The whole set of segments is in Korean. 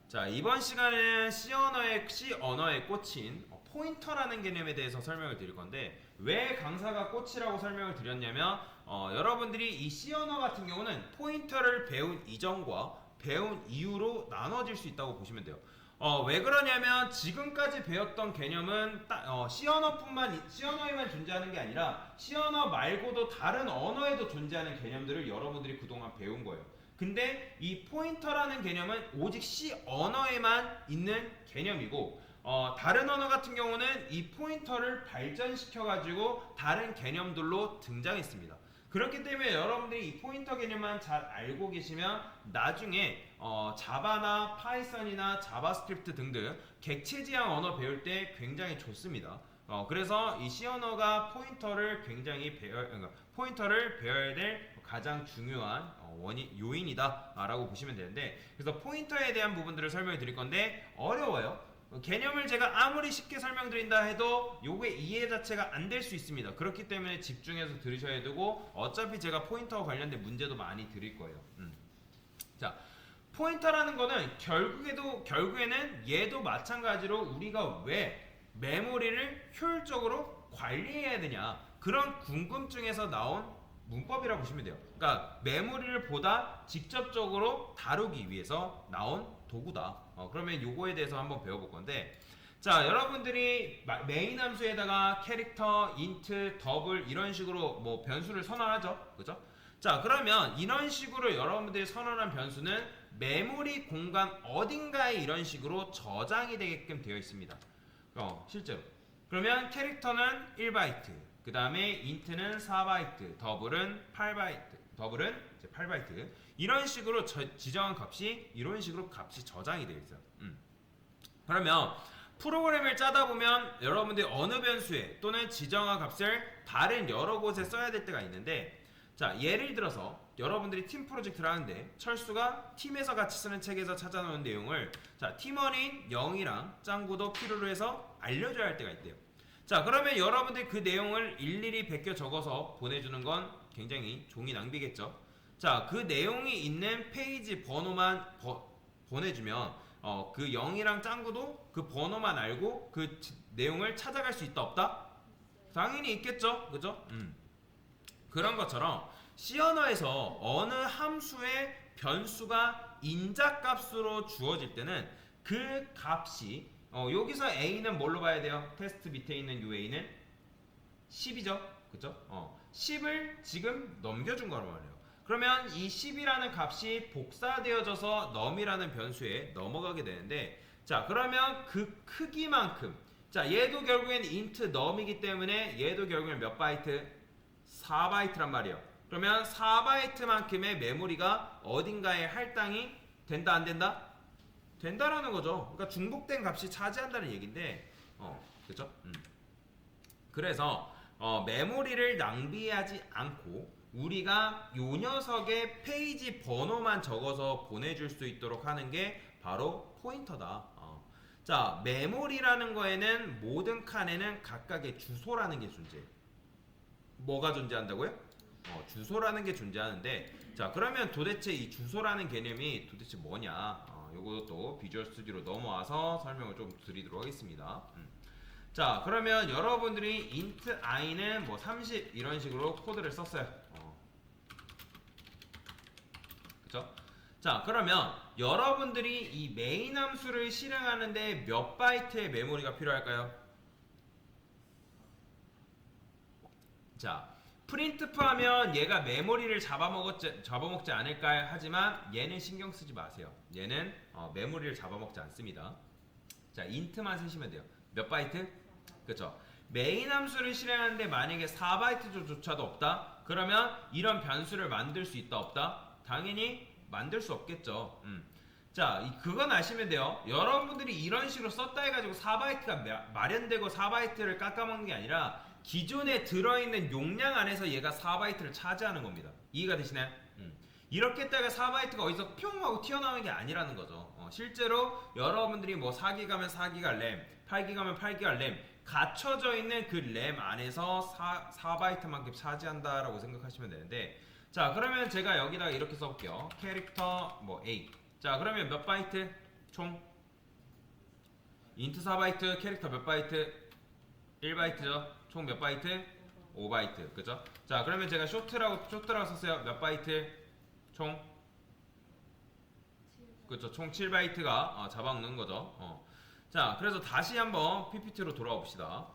자, 이번 시간에는 C 언어에 꽂힌 포인터라는 개념에 대해서 설명을 드릴 건데, 왜 강사가 꽃이라고 설명을 드렸냐면, 여러분들이 이 C 언어 같은 경우는 포인터를 배운 이전과 배운 이후로 나눠질 수 있다고 보시면 돼요. 왜 그러냐면 지금까지 배웠던 개념은 C 언어에만 존재하는 게 아니라 C 언어 말고도 다른 언어에도 존재하는 개념들을 여러분들이 그동안 배운 거예요. 근데 이 포인터라는 개념은 오직 C 언어에만 있는 개념이고, 다른 언어 같은 경우는 이 포인터를 발전시켜가지고 다른 개념들로 등장했습니다. 그렇기 때문에 여러분들이 이 포인터 개념만 잘 알고 계시면 나중에 자바나 파이썬이나 자바스크립트 등등 객체지향 언어 배울 때 굉장히 좋습니다. 그래서 이 C 언어가 포인터를 포인터를 배워야 될 가장 중요한 요인이다라고 보시면 되는데, 그래서 포인터에 대한 부분들을 설명해 드릴 건데 어려워요. 개념을 제가 아무리 쉽게 설명드린다 해도 요게 이해 자체가 안 될 수 있습니다. 그렇기 때문에 집중해서 들으셔야 되고, 어차피 제가 포인터와 관련된 문제도 많이 드릴 거예요. 자, 포인터라는 거는 결국에는 얘도 마찬가지로 우리가 왜 메모리를 효율적으로 관리해야 되냐, 그런 궁금증에서 나온 문법이라고 보시면 돼요. 그러니까 메모리를 보다 직접적으로 다루기 위해서 나온 도구다. 그러면 요거에 대해서 한번 배워볼 건데, 자, 여러분들이 메인 함수에다가 캐릭터, 인트, 더블 이런 식으로 뭐 변수를 선언하죠, 그죠? 자, 그러면 이런 식으로 여러분들이 선언한 변수는 메모리 공간 어딘가에 이런 식으로 저장이 되게끔 되어 있습니다. 실제로. 그러면 캐릭터는 1바이트, 그 다음에 인트는 4바이트, 더블은 8바이트. 이런 식으로 지정한 값이 이런 식으로 값이 저장이 되어 있어요. 그러면 프로그램을 짜다 보면 여러분들이 어느 변수에 또는 지정한 값을 다른 여러 곳에 써야 될 때가 있는데, 자, 예를 들어서 여러분들이 팀 프로젝트를 하는데 철수가 팀에서 같이 쓰는 책에서 찾아놓은 내용을, 자, 팀원인 영이랑 짱구도 필요로 해서 알려줘야 할 때가 있대요. 자, 그러면 여러분들이 그 내용을 일일이 베껴 적어서 보내주는 건 굉장히 종이 낭비겠죠. 자, 그 내용이 있는 페이지 번호만 보내주면 그 영이랑 짱구도 그 번호만 알고 그 내용을 찾아갈 수 있다 없다? 당연히 있겠죠, 그죠? 그런 것처럼 C 언어에서 어느 함수의 변수가 인자값으로 주어질 때는 그 값이 여기서 A는 뭘로 봐야 돼요? 테스트 밑에 있는 요 A는 10이죠, 그죠? 10을 지금 넘겨준 거란 말이에요. 그러면 이 10이라는 값이 복사되어져서 num이라는 변수에 넘어가게 되는데, 자, 그러면 그 크기만큼, 자, 얘도 결국엔 int num이기 때문에 얘도 결국엔 몇 바이트? 4바이트란 말이에요. 그러면 4바이트만큼의 메모리가 어딘가에 할당이 된다 안 된다? 된다라는 거죠. 그러니까 중복된 값이 차지한다는 얘기인데, 그죠? 그래서 메모리를 낭비하지 않고 우리가 요 녀석의 페이지 번호만 적어서 보내줄 수 있도록 하는 게 바로 포인터다. 자, 메모리라는 거에는 모든 칸에는 각각의 주소라는 게 존재해요. 뭐가 존재한다고요? 주소라는 게 존재하는데, 자, 그러면 도대체 이 주소라는 개념이 도대체 뭐냐? 요것도 비주얼 스튜디오로 넘어와서 설명을 좀 드리도록 하겠습니다. 자, 그러면 여러분들이 int i는 뭐 30 이런 식으로 코드를 썼어요. 그쵸? 자, 그러면 여러분들이 이 메인 함수를 실행하는데 몇 바이트의 메모리가 필요할까요? 자, 프린트프 하면 얘가 메모리를 잡아먹지 않을까 하지만 얘는 신경 쓰지 마세요. 얘는 메모리를 잡아먹지 않습니다. 자, int만 쓰시면 돼요. 몇 바이트? 그쵸? 메인 함수를 실행하는데 만약에 4바이트조차도 없다? 그러면 이런 변수를 만들 수 있다 없다? 당연히 만들 수 없겠죠. 자, 그건 아시면 돼요. 여러분들이 이런 식으로 썼다 해가지고 4바이트가 마련되고 4바이트를 깎아먹는 게 아니라 기존에 들어있는 용량 안에서 얘가 4바이트를 차지하는 겁니다. 이해가 되시나요? 이렇게 했다가 4바이트가 어디서 뿅 하고 튀어나오는 게 아니라는 거죠. 실제로 여러분들이 뭐 4기가면 4기가 램, 8기가면 8기가 램, 갇혀져 있는 그 램 안에서 4바이트만큼 차지한다라고 생각하시면 되는데, 자, 그러면 제가 여기다가 이렇게 써볼게요. 캐릭터 뭐 A. 자, 그러면 몇 바이트? 총 인트 4바이트 캐릭터 몇 바이트? 1바이트죠. 총 몇 바이트? 5바이트. 그죠? 자, 그러면 제가 쇼트라고 썼어요. 몇 바이트? 총? 그죠? 총 7바이트가 잡아먹는 거죠. 자, 그래서 다시 한번 PPT로 돌아와 봅시다.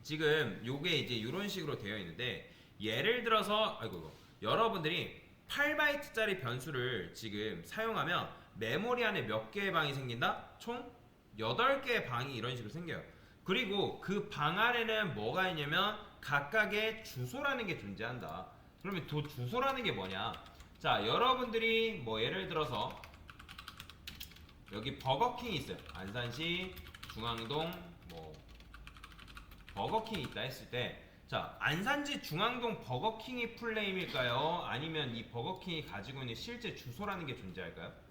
지금 요게 이제 이런 식으로 되어 있는데, 예를 들어서 아이고 여러분들이 8바이트짜리 변수를 지금 사용하면 메모리 안에 몇 개의 방이 생긴다? 총 8개의 방이 이런 식으로 생겨요. 그리고 그 방 안에는 뭐가 있냐면 각각의 주소라는 게 존재한다. 그러면 그 주소라는 게 뭐냐? 자, 여러분들이 뭐 예를 들어서 여기 버거킹이 있어요. 안산시 중앙동 뭐 버거킹이 있다 했을 때, 자, 안산시 중앙동 버거킹이 풀네임일까요? 아니면 이 버거킹이 가지고 있는 실제 주소라는 게 존재할까요?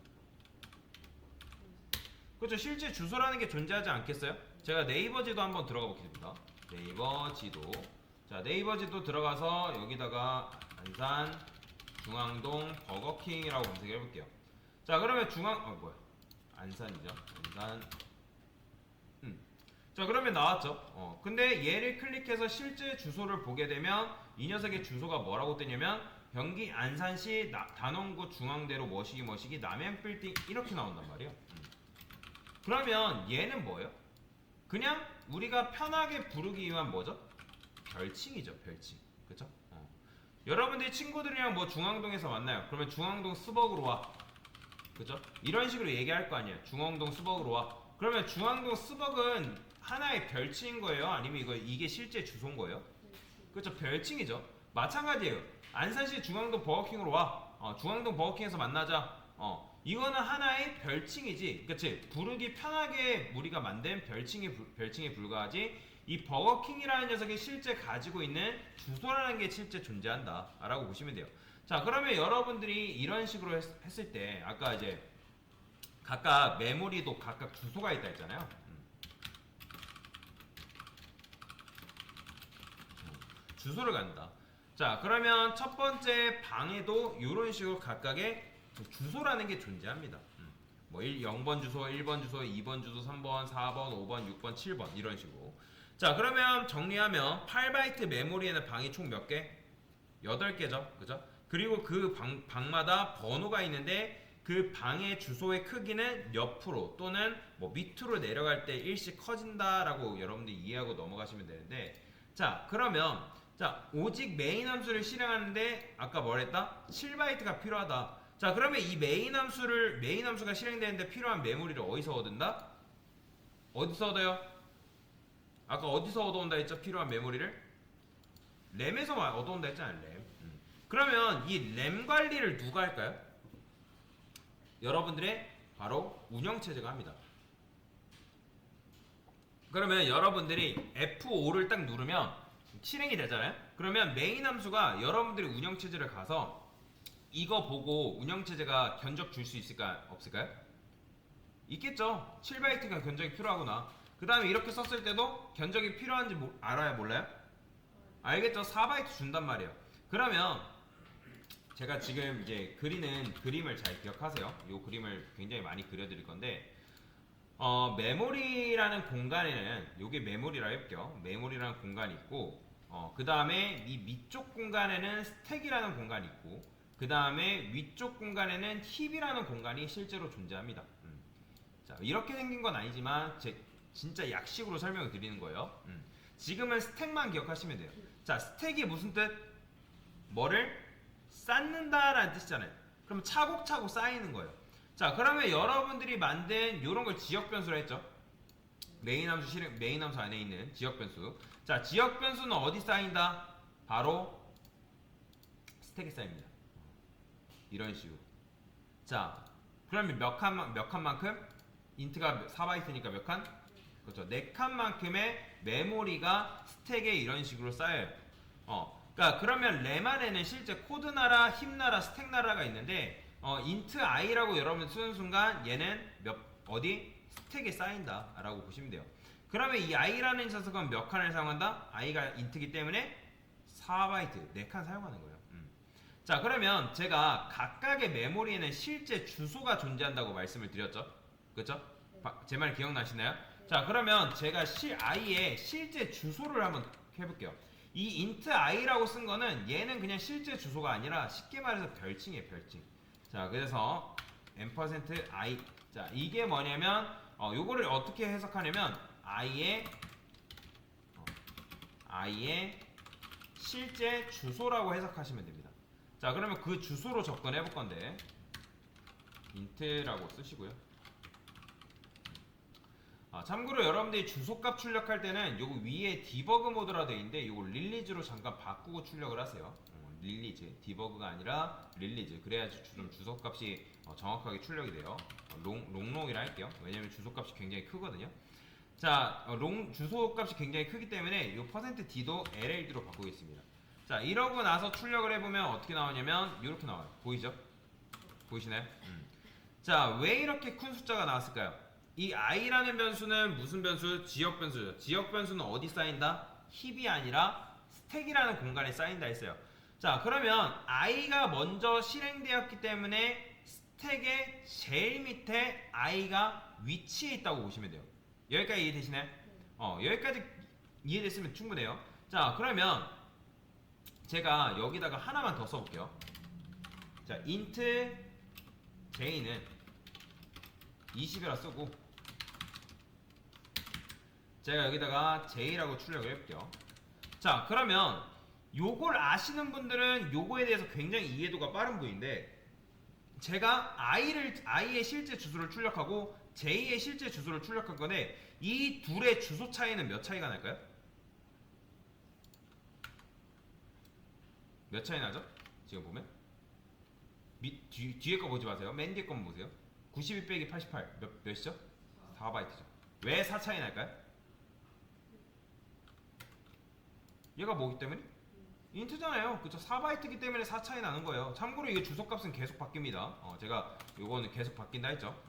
그렇죠. 실제 주소라는 게 존재하지 않겠어요? 제가 네이버 지도 한번 들어가 보겠습니다. 네이버 지도. 자, 네이버 지도 들어가서 여기다가 안산 중앙동 버거킹이라고 검색해 볼게요. 자, 그러면 안산이죠. 안산. 자, 그러면 나왔죠. 근데 얘를 클릭해서 실제 주소를 보게 되면 이 녀석의 주소가 뭐라고 뜨냐면 경기 안산시 단원구 중앙대로 머시기 남양빌딩 이렇게 나온단 말이에요. 그러면 얘는 뭐예요? 그냥 우리가 편하게 부르기 위한 뭐죠? 별칭이죠, 별칭. 그쵸? 여러분들이 친구들이랑 뭐 중앙동에서 만나요. 그러면 중앙동 스벅으로 와. 그죠? 이런 식으로 얘기할 거 아니에요. 중앙동 스벅으로 와. 그러면 중앙동 스벅은 하나의 별칭인 거예요? 아니면 이게 실제 주소인 거예요? 그렇죠, 별칭이죠. 마찬가지예요. 안산시 중앙동 버거킹으로 와. 중앙동 버거킹에서 만나자. 이거는 하나의 별칭이지. 그치? 부르기 편하게 우리가 만든 별칭에 불과하지. 이 버거킹이라는 녀석이 실제 가지고 있는 주소라는 게 실제 존재한다 라고 보시면 돼요. 자, 그러면 여러분들이 이런 식으로 했을 때 아까 이제 각각 메모리도 각각 주소가 있다 했잖아요. 주소를 간다. 자, 그러면 첫 번째 방에도 이런 식으로 각각의 주소라는 게 존재합니다. 뭐 0번 주소, 1번 주소, 2번 주소, 3번, 4번, 5번, 6번, 7번 이런 식으로. 자, 그러면 정리하면 8바이트 메모리에는 방이 총 몇 개? 8개죠. 그죠? 그리고 그 방마다 번호가 있는데 그 방의 주소의 크기는 옆으로 또는 뭐 밑으로 내려갈 때 일씩 커진다라고 여러분들이 이해하고 넘어가시면 되는데, 자, 그러면 자, 오직 메인 함수를 실행하는데 아까 뭐랬다? 7바이트가 필요하다. 자, 그러면 이 메인 함수가 실행되는데 필요한 메모리를 어디서 얻는다? 어디서 얻어요? 아까 어디서 얻어온다 했죠? 필요한 메모리를? 램에서 얻어온다 했잖아요. 램. 그러면 이 램 관리를 누가 할까요? 여러분들의 바로 운영체제가 합니다. 그러면 여러분들이 F5를 딱 누르면 실행이 되잖아요. 그러면 메인 함수가 여러분들이 운영체제를 가서 이거 보고 운영체제가 견적 줄 수 있을까 없을까요? 있겠죠. 7바이트가 견적이 필요하구나. 그 다음에 이렇게 썼을 때도 견적이 필요한지 알아요, 몰라요? 알겠죠. 4바이트 준단 말이에요. 그러면 제가 지금 이제 그리는 그림을 잘 기억하세요. 이 그림을 굉장히 많이 그려드릴 건데, 메모리라는 공간에는 요게 메모리라 해볼게요. 메모리라는 공간이 있고, 그 다음에 이 밑쪽 공간에는 스택이라는 공간이 있고, 그 다음에 위쪽 공간에는 힙이라는 공간이 실제로 존재합니다. 자, 이렇게 생긴 건 아니지만 진짜 약식으로 설명을 드리는 거예요. 지금은 스택만 기억하시면 돼요. 자, 스택이 무슨 뜻? 뭐를 쌓는다라는 뜻이잖아요. 그럼 차곡차곡 쌓이는 거예요. 자, 그러면 여러분들이 만든 이런 걸 지역 변수로 했죠. 메인 함수 안에 있는 지역 변수. 자, 지역 변수는 어디 쌓인다? 바로 스택에 쌓입니다. 이런 식으로. 자, 그러면 몇 칸만큼? 인트가 4바이트니까 몇 칸? 그렇죠. 4칸만큼의 메모리가 스택에 이런 식으로 쌓여요. 그러니까 그러면 램 안에는 실제 코드 나라, 힙 나라, 스택 나라가 있는데, int i라고 여러분 쓰는 순간 얘는 어디? 스택에 쌓인다라고 보시면 돼요. 그러면 이 i라는 녀석은 몇 칸을 사용한다? i가 int이기 때문에 4바이트, 4칸 사용하는 거예요. 자, 그러면 제가 각각의 메모리에는 실제 주소가 존재한다고 말씀을 드렸죠. 그쵸? 제 말 기억나시나요? 자, 그러면 제가 i의 실제 주소를 한번 해볼게요. 이 int i라고 쓴 거는 얘는 그냥 실제 주소가 아니라 쉽게 말해서 별칭이에요, 별칭. 자, 그래서 %i. 자, 이게 뭐냐면 요거를 어떻게 해석하냐면 i의 실제 주소라고 해석하시면 됩니다. 자, 그러면 그 주소로 접근해 볼 건데 int라고 쓰시고요. 참고로 여러분들이 주소값 출력할 때는 요거 위에 디버그 모드라 되어 있는데 요거 릴리즈로 잠깐 바꾸고 출력을 하세요. 릴리즈, 디버그가 아니라 릴리즈. 그래야지 좀 주소값이 정확하게 출력이 돼요. 롱롱이라 할게요. 왜냐면 주소값이 굉장히 크거든요. 자, 주소값이 굉장히 크기 때문에 요 %d도 LLD로 바꾸겠습니다. 자, 이러고 나서 출력을 해보면 어떻게 나오냐면 이렇게 나와요. 보이죠? 보이시나요? 자, 왜 이렇게 큰 숫자가 나왔을까요? 이 i라는 변수는 무슨 변수? 지역 변수죠. 지역 변수는 어디 쌓인다? 힙이 아니라 스택이라는 공간에 쌓인다 했어요. 자, 그러면 i가 먼저 실행되었기 때문에 스택의 제일 밑에 i가 위치해 있다고 보시면 돼요. 여기까지 이해되시나요? 여기까지 이해됐으면 충분해요. 자, 그러면 제가 여기다가 하나만 더 써볼게요. 자, int j는 20이라 쓰고 제가 여기다가 j라고 출력을 해볼게요. 자, 그러면 요걸 아시는 분들은 요거에 대해서 굉장히 이해도가 빠른 분인데 제가 i의 실제 주소를 출력하고 j의 실제 주소를 출력한 건데 이 둘의 주소 차이는 몇 차이가 날까요? 몇 차이 나죠? 지금 보면 뒤에 거 보지 마세요. 맨 뒤에 거만 보세요. 92 빼기 88 몇이죠? 4바이트죠. 왜 4 차이 날까요? 얘가 뭐기 때문에? 인트잖아요. 그쵸? 4바이트기 때문에 4 차이 나는 거예요. 참고로 이게 주소값은 계속 바뀝니다. 제가 요거는 계속 바뀐다 했죠.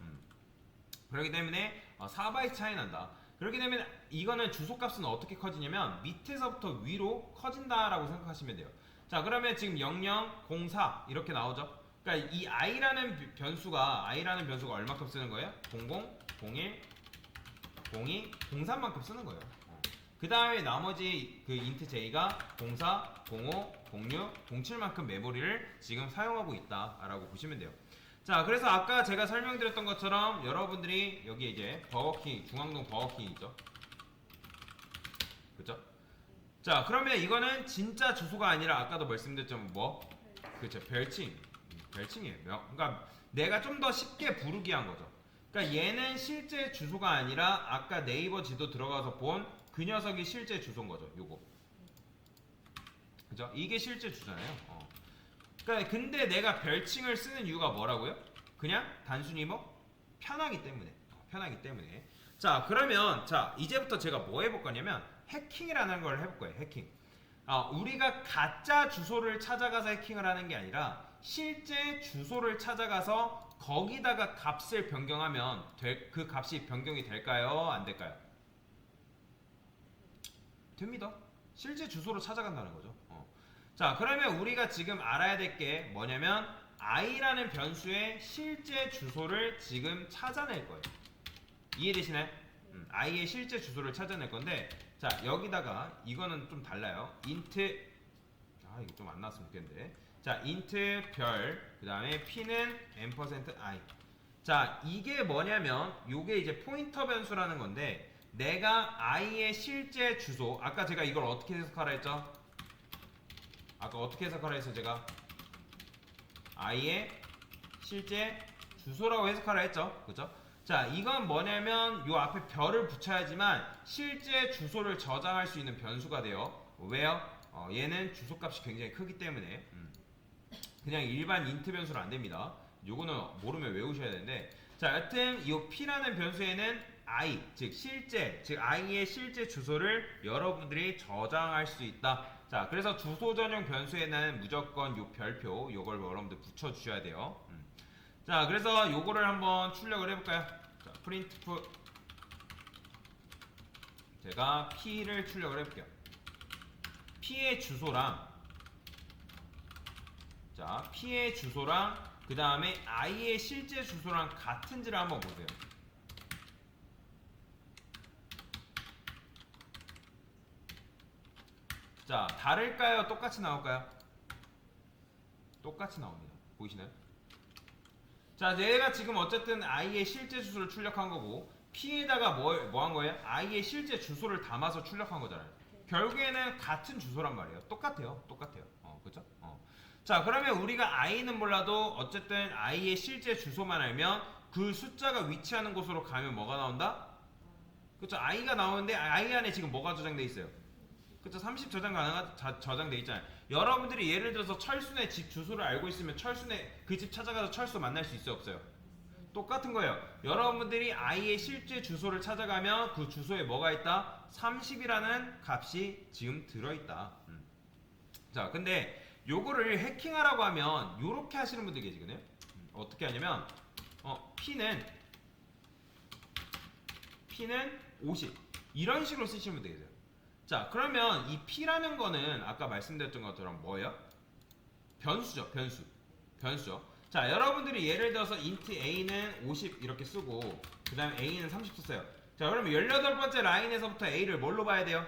그렇기 때문에 4바이트 차이 난다. 그렇게 되면 이거는 주소값은 어떻게 커지냐면 밑에서부터 위로 커진다라고 생각하시면 돼요. 자, 그러면 지금 00, 04 이렇게 나오죠. 그러니까 이 i라는 변수가 얼마큼 쓰는 거예요? 00, 01, 02, 03만큼 쓰는 거예요. 그 다음에 나머지 그 int j가 04, 05, 06, 07만큼 메모리를 지금 사용하고 있다라고 보시면 돼요. 자, 그래서 아까 제가 설명드렸던 것처럼 여러분들이 여기 이제 버거킹, 중앙동 버거킹 있죠? 그쵸? 자, 그러면 이거는 진짜 주소가 아니라 아까도 말씀드렸지만 뭐? 그쵸, 별칭이에요. 그러니까 내가 좀 더 쉽게 부르기 한 거죠. 그러니까 얘는 실제 주소가 아니라 아까 네이버 지도 들어가서 본 그 녀석이 실제 주소인 거죠. 요거. 그죠? 이게 실제 주소잖아요. 그러니까 근데 내가 별칭을 쓰는 이유가 뭐라고요? 그냥 단순히 뭐 편하기 때문에. 편하기 때문에. 자, 그러면 자, 이제부터 제가 뭐 해볼 거냐면 해킹이라는 걸 해볼 거예요. 해킹. 우리가 가짜 주소를 찾아가서 해킹을 하는 게 아니라 실제 주소를 찾아가서 거기다가 값을 변경하면 그 값이 변경이 될까요? 안 될까요? 됩니다. 실제 주소로 찾아간다는 거죠. 자, 그러면 우리가 지금 알아야 될 게 뭐냐면 i라는 변수의 실제 주소를 지금 찾아낼 거예요. 이해되시나요? i의 실제 주소를 찾아낼 건데 자, 여기다가 이거는 좀 달라요. int 이거 좀 안 나왔으면 좋겠는데 자, int 별 그 다음에 p는 %i. 자, 이게 뭐냐면 요게 이제 포인터 변수라는 건데 내가 i의 실제 주소 아까 제가 이걸 어떻게 해석하라 했죠? 아까 어떻게 해석하라 했어 제가? i의 실제 주소라고 해석하라 했죠? 그죠? 자, 이건 뭐냐면 요 앞에 별을 붙여야지만 실제 주소를 저장할 수 있는 변수가 돼요. 왜요? 얘는 주소값이 굉장히 크기 때문에 그냥 일반 int 변수는 안 됩니다. 요거는 모르면 외우셔야 되는데 자, 여튼 이 p라는 변수에는 i 즉 i의 실제 주소를 여러분들이 저장할 수 있다. 자, 그래서 주소 전용 변수에는 무조건 요 별표 요걸 여러분들 붙여 주셔야 돼요. 자, 그래서 요거를 한번 출력을 해볼까요? 자, printf 제가 p를 출력을 해볼게요. p의 주소랑 자, P의 주소랑 그 다음에 I의 실제 주소랑 같은지를 한번 보세요. 자, 다를까요? 똑같이 나올까요? 똑같이 나옵니다. 보이시나요? 자, 얘가 지금 어쨌든 I의 실제 주소를 출력한 거고 P에다가 뭐 한 거예요? I의 실제 주소를 담아서 출력한 거잖아요. 결국에는 같은 주소란 말이에요. 똑같아요. 그죠? 자, 그러면 우리가 I는 몰라도 어쨌든 I의 실제 주소만 알면 그 숫자가 위치하는 곳으로 가면 뭐가 나온다? 그쵸? I가 나오는데 I 안에 지금 뭐가 저장돼 있어요? 그쵸? 30 저장돼 있잖아요. 여러분들이 예를 들어서 철순의 집 주소를 알고 있으면 철순의 그 집 찾아가서 철수 만날 수 있어요, 없어요? 똑같은 거예요. 여러분들이 I의 실제 주소를 찾아가면 그 주소에 뭐가 있다? 30이라는 값이 지금 들어있다. 자, 근데 요거를 해킹하라고 하면 요렇게 하시는 분들이 계시거든요. 어떻게 하냐면 P는 50 이런 식으로 쓰시는 분들이 계세요. 자, 그러면 이 P라는 거는 아까 말씀드렸던 것처럼 뭐예요? 변수죠. 변수죠. 자, 여러분들이 예를 들어서 int a는 50 이렇게 쓰고 그 다음에 a는 30 썼어요. 자, 그러면 18번째 라인에서부터 a를 뭘로 봐야 돼요?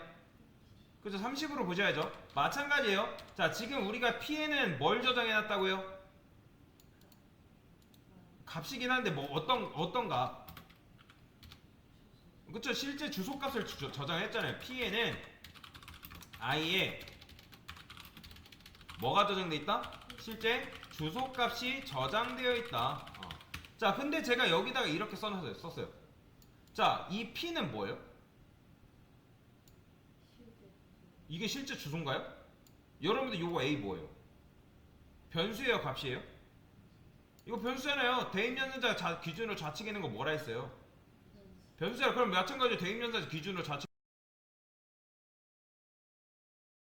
그죠? 30으로 보셔야죠. 마찬가지예요. 자, 지금 우리가 P에는 뭘 저장해놨다고요? 값이긴 한데 뭐 어떤 값? 그쵸? 실제 주소값을 저장했잖아요. P에는 i에 뭐가 저장돼 있다? 실제 주소값이 저장되어 있다. 자, 근데 제가 여기다가 이렇게 썼어요. 자, 이 P는 뭐예요? 이게 실제 주소인가요? 여러분들 요거 A 뭐예요? 변수예요, 값이에요? 이거 변수잖아요. 대입연산자 기준으로 좌측에 있는 거 뭐라 했어요? 변수야. 그럼 마찬가지로 대입연산자 기준으로 좌측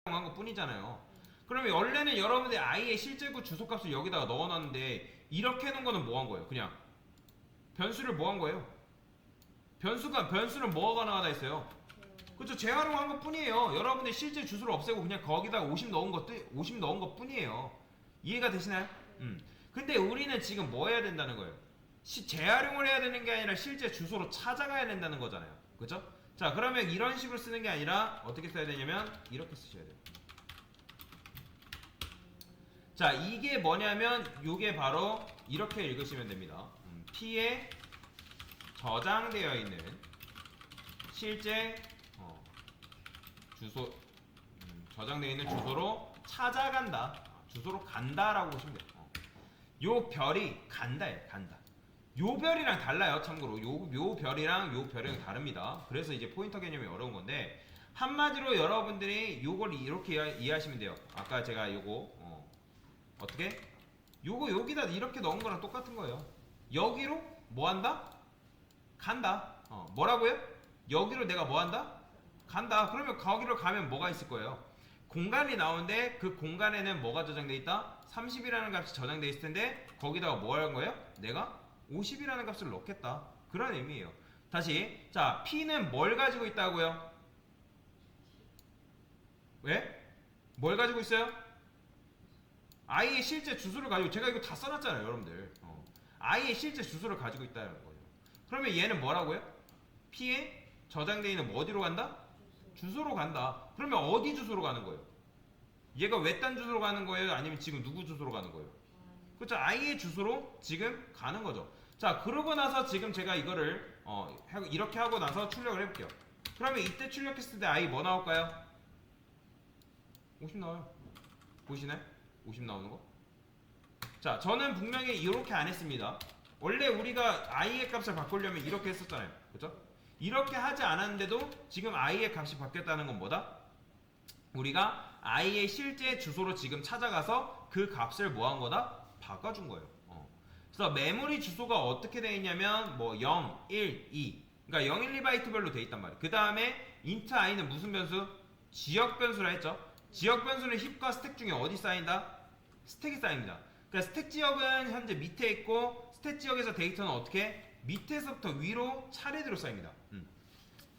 한 것 뿐이잖아요. 그러면 원래는 여러분들이 I의 실제구 주소값을 여기다가 넣어놨는데 이렇게 해놓은 거는 뭐 한 거예요? 그냥 변수를 뭐 한 거예요? 변수는 뭐가 가능하다 했어요? 그쵸? 재활용한 것 뿐이에요. 여러분들 실제 주소를 없애고 그냥 거기다가 50 넣은 것 뿐이에요. 이해가 되시나요? 근데 우리는 지금 뭐 해야 된다는 거예요? 재활용을 해야 되는 게 아니라 실제 주소로 찾아가야 된다는 거잖아요. 그죠? 자, 그러면 이런 식으로 쓰는 게 아니라 어떻게 써야 되냐면 이렇게 쓰셔야 돼요. 자, 이게 뭐냐면 요게 바로 이렇게 읽으시면 됩니다. P에 저장되어 있는 실제 주소, 저장되어 있는 주소로 찾아간다. 주소로 간다라고 보시면 돼요. 요 별이 간다예요. 간다. 요 별이랑 달라요. 참고로 요 별이랑 요 별이랑 다릅니다. 그래서 이제 포인터 개념이 어려운 건데 한마디로 여러분들이 요걸 이렇게 이해하시면 돼요. 아까 제가 요거 어떻게? 요거 여기다 이렇게 넣은 거랑 똑같은 거예요. 여기로 뭐 한다? 간다. 뭐라고요? 여기로 내가 뭐 한다? 간다. 그러면 거기로 가면 뭐가 있을 거예요? 공간이 나오는데 그 공간에는 뭐가 저장돼 있다? 30이라는 값이 저장돼 있을 텐데 거기다가 뭐 하는 거예요? 내가 50이라는 값을 넣겠다. 그런 의미예요. 다시, 자, P는 뭘 가지고 있다고요? 왜? 뭘 가지고 있어요? I의 실제 주소를 가지고, 제가 이거 다 써놨잖아요, 여러분들. I의 실제 주소를 가지고 있다는 거예요. 그러면 얘는 뭐라고요? P에 저장되어 있는 뭐 어디로 간다? 주소로 간다. 그러면 어디 주소로 가는 거예요? 얘가 외딴 주소로 가는 거예요? 아니면 지금 누구 주소로 가는 거예요? 그렇죠? I의 주소로 지금 가는 거죠. 자, 그러고 나서 지금 제가 이거를 이렇게 하고 나서 출력을 해볼게요. 그러면 이때 출력했을 때 I 뭐 나올까요? 50 나와요. 보이시나요? 50 나오는 거. 자, 저는 분명히 이렇게 안 했습니다. 원래 우리가 I의 값을 바꾸려면 이렇게 했었잖아요. 그렇죠? 이렇게 하지 않았는데도 지금 I의 값이 바뀌었다는 건 뭐다? 우리가 I의 실제 주소로 지금 찾아가서 그 값을 뭐 한 거다? 바꿔준 거예요. 그래서 메모리 주소가 어떻게 되어 있냐면 뭐 0, 1, 2 그러니까 0, 1, 2바이트별로 되어 있단 말이에요. 그 다음에 int i는 무슨 변수? 지역 변수라 했죠. 지역 변수는 힙과 스택 중에 어디 쌓인다? 스택이 쌓입니다. 그러니까 스택 지역은 현재 밑에 있고 스택 지역에서 데이터는 어떻게? 밑에서부터 위로 차례대로 쌓입니다.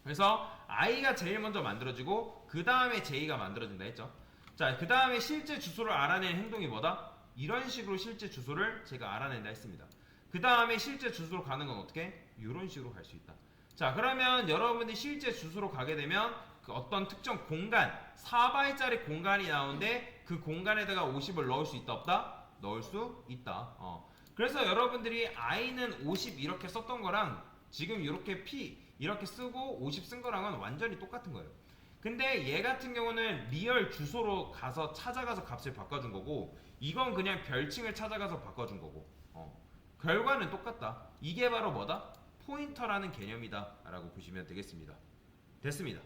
그래서 i가 제일 먼저 만들어지고 그 다음에 j가 만들어진다 했죠. 자, 그 다음에 실제 주소를 알아내는 행동이 뭐다? 이런 식으로 실제 주소를 제가 알아낸다 했습니다. 그 다음에 실제 주소로 가는 건 어떻게? 이런 식으로 갈 수 있다. 자, 그러면 여러분들이 실제 주소로 가게 되면 그 어떤 특정 공간 4바이트짜리 공간이 나오는데 그 공간에다가 50을 넣을 수 있다 없다? 넣을 수 있다. 그래서 여러분들이 i는 50 이렇게 썼던 거랑 지금 이렇게 p 이렇게 쓰고 50 쓴 거랑은 완전히 똑같은 거예요. 근데 얘 같은 경우는 리얼 주소로 가서 찾아가서 값을 바꿔준 거고 이건 그냥 별칭을 찾아가서 바꿔준 거고 결과는 똑같다. 이게 바로 뭐다? 포인터라는 개념이다 라고 보시면 되겠습니다. 됐습니다.